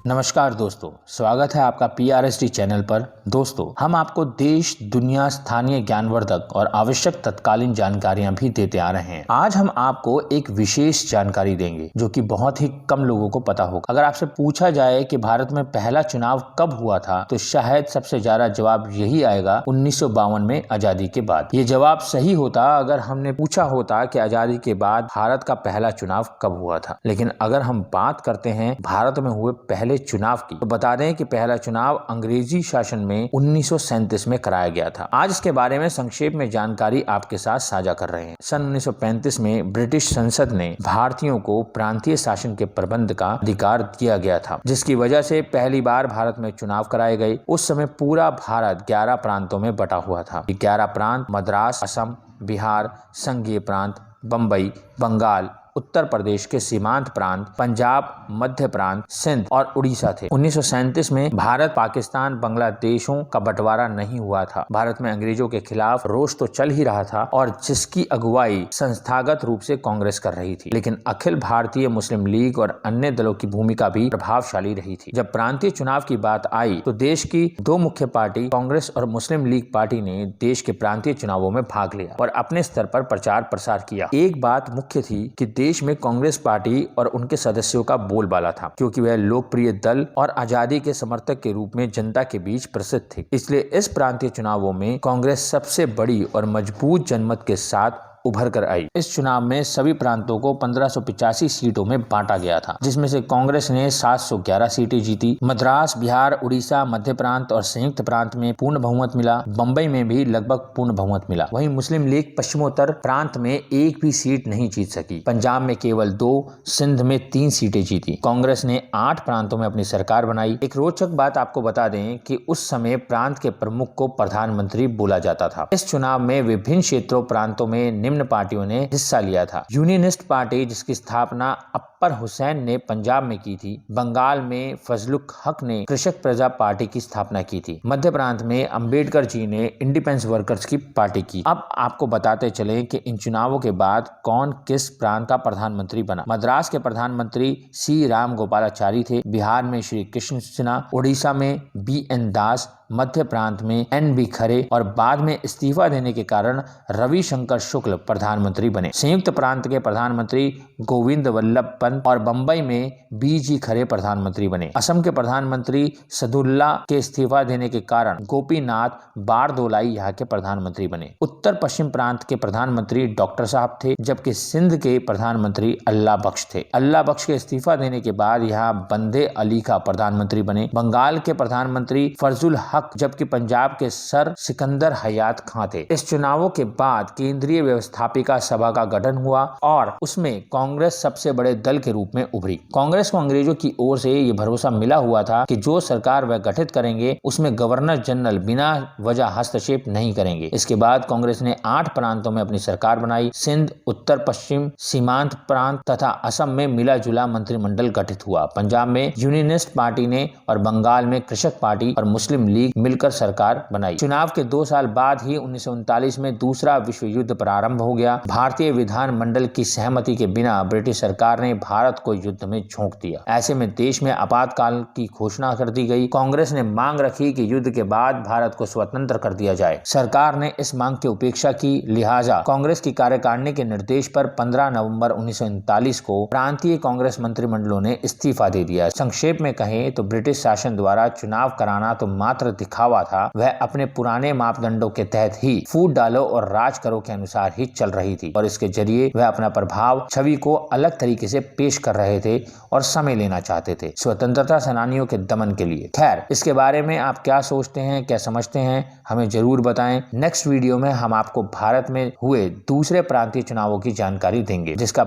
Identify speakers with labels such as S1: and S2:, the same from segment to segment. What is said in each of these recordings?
S1: नमस्कार दोस्तों, स्वागत है आपका PRSD चैनल पर। दोस्तों, हम आपको देश, दुनिया, स्थानीय ज्ञानवर्धक और आवश्यक तत्कालीन जानकारियां भी देते आ रहे हैं। आज हम आपको एक विशेष जानकारी देंगे जो कि बहुत ही कम लोगों को पता होगा। अगर आपसे पूछा जाए कि भारत में पहला चुनाव कब हुआ था तो शायद सबसे ज्यादा जवाब यही आएगा 1952 में आजादी के बाद। ये जवाब सही होता अगर हमने पूछा होता कि आजादी के बाद भारत का पहला चुनाव कब हुआ था। लेकिन अगर हम बात करते हैं भारत में हुए पहले चुनाव की, तो बता दें कि पहला चुनाव अंग्रेजी शासन में 1937 में कराया गया था। आज इसके बारे में संक्षेप में जानकारी आपके साथ साझा कर रहे हैं। सन 1935 में ब्रिटिश संसद ने भारतीयों को प्रांतीय शासन के प्रबंध का अधिकार दिया गया था, जिसकी वजह से पहली बार भारत में चुनाव कराए गए। उस समय पूरा भारत 11 प्रांतों में बटा हुआ था। 11 प्रांत मद्रास, असम, बिहार, संघीय प्रांत, बम्बई, बंगाल, उत्तर प्रदेश के सीमांत प्रांत, पंजाब, मध्य प्रांत, सिंध और उड़ीसा थे। 1937 में भारत, पाकिस्तान, बांग्लादेशों का बंटवारा नहीं हुआ था। भारत में अंग्रेजों के खिलाफ रोष तो चल ही रहा था और जिसकी अगुवाई संस्थागत रूप से कांग्रेस कर रही थी, लेकिन अखिल भारतीय मुस्लिम लीग और अन्य दलों की भूमिका भी प्रभावशाली रही थी। जब प्रांतीय चुनाव की बात आई तो देश की दो मुख्य पार्टी कांग्रेस और मुस्लिम लीग पार्टी ने देश के प्रांतीय चुनावों में भाग लिया और अपने स्तर पर प्रचार प्रसार किया। एक बात मुख्य थी कि देश में कांग्रेस पार्टी और उनके सदस्यों का बोलबाला था, क्योंकि वह लोकप्रिय दल और आजादी के समर्थक के रूप में जनता के बीच प्रसिद्ध थे। इसलिए इस प्रांतीय चुनावों में कांग्रेस सबसे बड़ी और मजबूत जनमत के साथ उभर कर आई। इस चुनाव में सभी प्रांतों को 1585 सीटों में बांटा गया था, जिसमें से कांग्रेस ने 711 सीटें जीती। मद्रास, बिहार, उड़ीसा, मध्य प्रांत और संयुक्त प्रांत में पूर्ण बहुमत मिला। बम्बई में भी लगभग पूर्ण बहुमत मिला। वहीं मुस्लिम लीग पश्चिमोत्तर प्रांत में एक भी सीट नहीं जीत सकी। पंजाब में केवल 2, सिंध में 3 सीटें जीती। कांग्रेस ने 8 प्रांतों में अपनी सरकार बनाई। एक रोचक बात आपको बता दें कि उस समय प्रांत के प्रमुख को प्रधानमंत्री बोला जाता था। इस चुनाव में विभिन्न क्षेत्रों प्रांतों में निम्न पार्टियों ने हिस्सा लिया था। यूनियनिस्ट पार्टी, जिसकी स्थापना अप्पर हुसैन ने पंजाब में की थी। बंगाल में फजलुल हक ने कृषक प्रजा पार्टी की स्थापना की थी। मध्य प्रांत में अंबेडकर जी ने इंडिपेंडेंस वर्कर्स की पार्टी की। अब आपको बताते चले कि इन चुनावों के बाद कौन किस प्रांत का प्रधानमंत्री बना। मद्रास के प्रधानमंत्री सी रामगोपालाचारी थे। बिहार में श्री कृष्ण सिन्हा, उड़ीसा में BN दास, मध्य प्रांत में NB खरे और बाद में इस्तीफा देने के कारण रविशंकर शुक्ल प्रधानमंत्री बने। संयुक्त प्रांत के प्रधानमंत्री गोविंद वल्लभ पंत और बंबई में BG खरे प्रधानमंत्री बने। असम के प्रधानमंत्री सदुल्ला के इस्तीफा देने के कारण गोपीनाथ बारदोलाई यहाँ के प्रधानमंत्री बने। उत्तर पश्चिम प्रांत के प्रधानमंत्री डॉक्टर साहब थे, जबकि सिंध के प्रधानमंत्री अल्लाह बख्श थे। अल्लाह बख्श के इस्तीफा देने के बाद यहाँ बंदे अली का प्रधानमंत्री बने। बंगाल के प्रधानमंत्री फजलुल हक, जबकि पंजाब के सर सिकंदर हयात खां थे। इस चुनावों के बाद केंद्रीय व्यवस्थापिका सभा का गठन हुआ और उसमें कांग्रेस सबसे बड़े दल के रूप में उभरी। कांग्रेस को अंग्रेजों की ओर से ये भरोसा मिला हुआ था कि जो सरकार वह गठित करेंगे उसमें गवर्नर जनरल बिना वजह हस्तक्षेप नहीं करेंगे। इसके बाद कांग्रेस ने 8 प्रांतों में अपनी सरकार बनाई। सिंध, उत्तर पश्चिम, सीमांत प्रांत तथा असम में मिला जुला मंत्रिमंडल गठित हुआ। पंजाब में यूनियनिस्ट पार्टी ने और बंगाल में कृषक पार्टी और मुस्लिम लीग मिलकर सरकार बनाई। चुनाव के 2 साल बाद ही 1939 में दूसरा विश्व युद्ध प्रारंभ हो गया। भारतीय विधानमंडल की सहमति के बिना ब्रिटिश सरकार ने भारत को युद्ध में झोंक दिया। ऐसे में देश में आपातकाल की घोषणा कर दी गई। कांग्रेस ने मांग रखी कि युद्ध के बाद भारत को स्वतंत्र कर दिया जाए। सरकार ने इस मांग की उपेक्षा की, लिहाजा कांग्रेस की कार्यकारिणी के निर्देश पर 15 नवंबर 1939 को प्रांतीय कांग्रेस मंत्रिमंडलों ने इस्तीफा दे दिया। संक्षेप में कहें तो ब्रिटिश शासन द्वारा चुनाव कराना तो मात्र दिखावा था। वह अपने पुराने मापदंडों के तहत ही फूट डालो और राज करो के अनुसार ही चल रही थी और इसके जरिए वह अपना प्रभाव छवि को अलग तरीके से पेश कर रहे थे और समय लेना चाहते थे स्वतंत्रता सेनानियों के दमन के लिए। खैर, इसके बारे में आप क्या सोचते हैं, क्या समझते हैं, हमें जरूर बताएं। नेक्स्ट वीडियो में हम आपको भारत में हुए दूसरे प्रांतीय चुनावों की जानकारी देंगे, जिसकी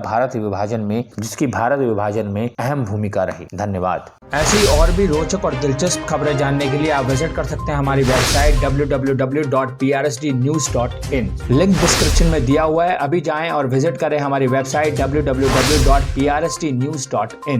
S1: भारत विभाजन में अहम भूमिका रही। धन्यवाद। ऐसी और भी रोचक और दिलचस्प खबरें जानने के लिए आप विजिट कर सकते हैं हमारी वेबसाइट www.prsdnews.in। लिंक डिस्क्रिप्शन में दिया हुआ है, अभी जाएं और विजिट करें हमारी वेबसाइट www.prsdnews.in।